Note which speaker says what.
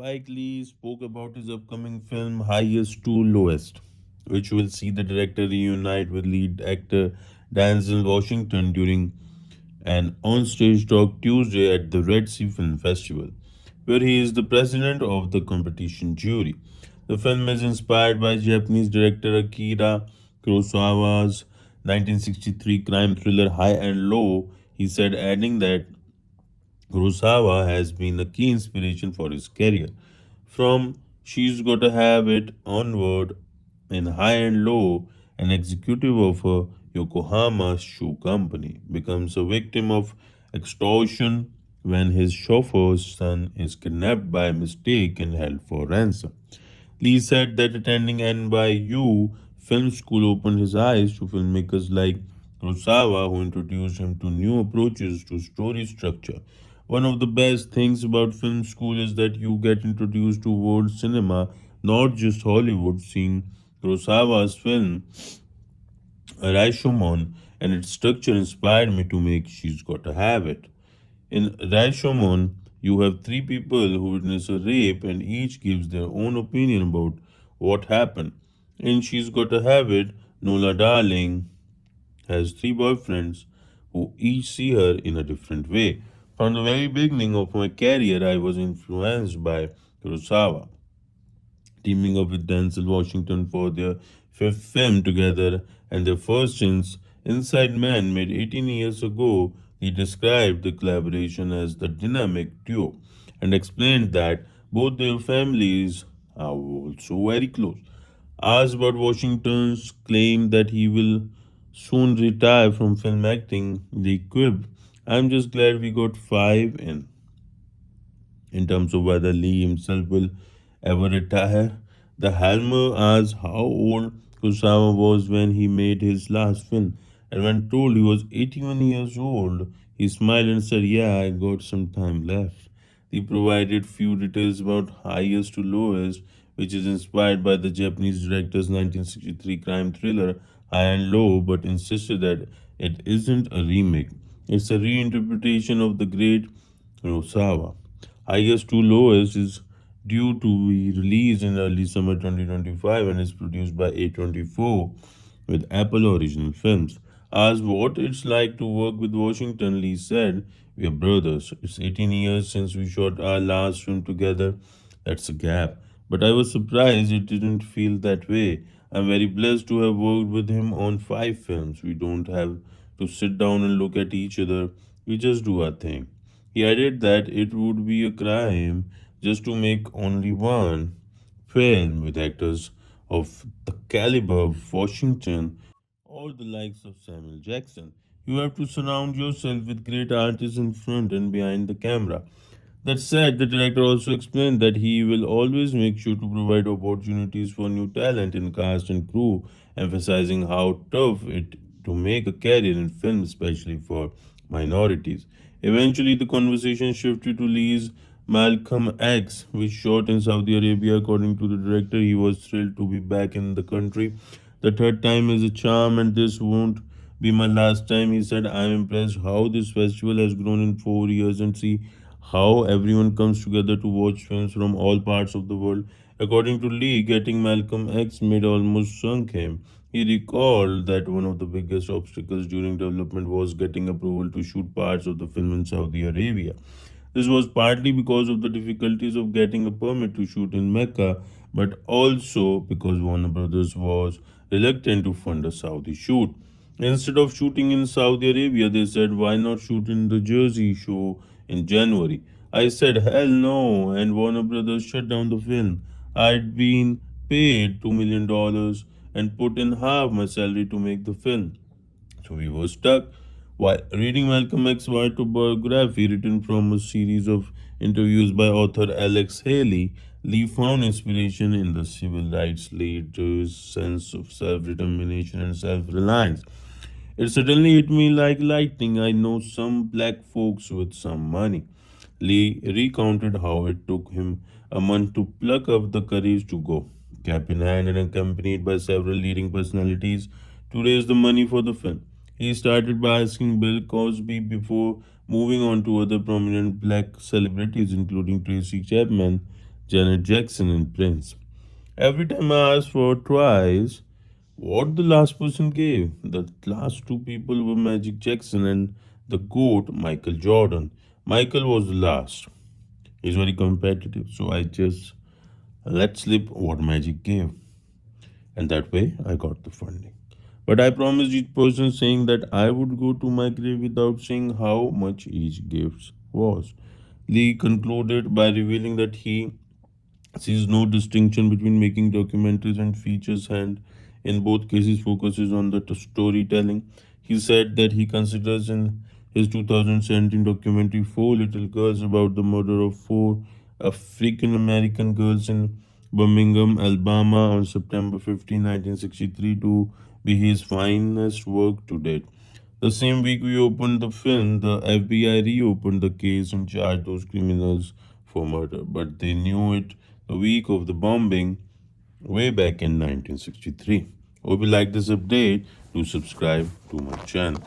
Speaker 1: Spike Lee spoke about his upcoming film Highest to Lowest, which will see the director reunite with lead actor Denzel Washington during an onstage talk Tuesday at the Red Sea Film Festival, where he is the president of the competition jury. The film is inspired by Japanese director Akira Kurosawa's 1963 crime thriller High and Low, he said, adding that Kurosawa has been a key inspiration for his career. From She's Gotta Have It onward, in High and Low, an executive of a Yokohama shoe company becomes a victim of extortion when his chauffeur's son is kidnapped by mistake and held for ransom. Lee said that attending NYU Film School opened his eyes to filmmakers like Kurosawa, who introduced him to new approaches to story structure. One of the best things about film school is that you get introduced to world cinema, not just Hollywood. Seeing Kurosawa's film Rashomon and its structure inspired me to make She's Gotta Have It. In Rashomon, you have three people who witness a rape and each gives their own opinion about what happened. In She's Gotta Have It, Nola Darling has three boyfriends who each see her in a different way. From the very beginning of my career, I was influenced by Kurosawa, teaming up with Denzel Washington for their fifth film together and their first since Inside Man made 18 years ago. He described the collaboration as the dynamic duo and explained that both their families are also very close. Asked about Washington's claim that he will soon retire from film acting, they quipped, I'm just glad we got five in terms of whether Lee himself will ever retire. The Helmer asked how old Kurosawa was when he made his last film, and when told he was 81 years old, he smiled and said, Yeah, I got some time left. He provided few details about highest to lowest, which is inspired by the Japanese director's 1963 crime thriller High and Low, but insisted that it isn't a remake. It's a reinterpretation of the great Kurosawa. Highest to Lowest is due to be released in early summer 2025 and is produced by A24 with Apple Original Films. Asked what it's like to work with Washington, Lee said, We are brothers. It's 18 years since we shot our last film together. That's a gap. But I was surprised it didn't feel that way. I'm very blessed to have worked with him on five films. We don't have to sit down and look at each other. We just do our thing. He added that it would be a crime just to make only one film with actors of the caliber of Washington or the likes of Samuel Jackson. You have to surround yourself with great artists in front and behind the camera. That said, the director also explained that he will always make sure to provide opportunities for new talent in cast and crew, emphasizing how tough it to make a career in film, especially for minorities. Eventually, the conversation shifted to Lee's Malcolm X, which shot in Saudi Arabia. According to the director, he was thrilled to be back in the country. The third time is a charm, and this won't be my last time. He said, I'm impressed how this festival has grown in 4 years and see how everyone comes together to watch films from all parts of the world. According to Lee, getting Malcolm X made almost sunk him. He recalled that one of the biggest obstacles during development was getting approval to shoot parts of the film in Saudi Arabia. This was partly because of the difficulties of getting a permit to shoot in Mecca, but also because Warner Brothers was reluctant to fund a Saudi shoot. Instead of shooting in Saudi Arabia, they said, why not shoot in the Jersey show in January? I said, hell no, and Warner Brothers shut down the film. I'd been paid $2 million and put in half my salary to make the film. So we were stuck. While reading Malcolm X's autobiography written from a series of interviews by author Alex Haley, Lee found inspiration in the civil rights leaders' sense of self-determination and self-reliance. It suddenly hit me like lightning. I know some black folks with some money. Lee recounted how it took him a month to pluck up the courage to go, cap in hand and accompanied by several leading personalities, to raise the money for the film. He started by asking Bill Cosby before moving on to other prominent black celebrities, including Tracy Chapman. Janet Jackson, and Prince. Every time I asked for twice, what the last person gave, the last two people were Magic Jackson and the GOAT, Michael Jordan. Michael was the last. He's very competitive, so I just let slip what Magic gave. And that way I got the funding. But I promised each person saying that I would go to my grave without saying how much each gift was. Lee concluded by revealing that he sees no distinction between making documentaries and features and in both cases focuses on the storytelling. He said that he considers in his 2017 documentary Four Little Girls about the murder of four African American girls in Birmingham, Alabama on September 15, 1963 to be his finest work to date. The same week we opened the film, the FBI reopened the case and charged those criminals for murder, but they knew it the week of the bombing way back in 1963. Hope you like this update. Do subscribe to my channel.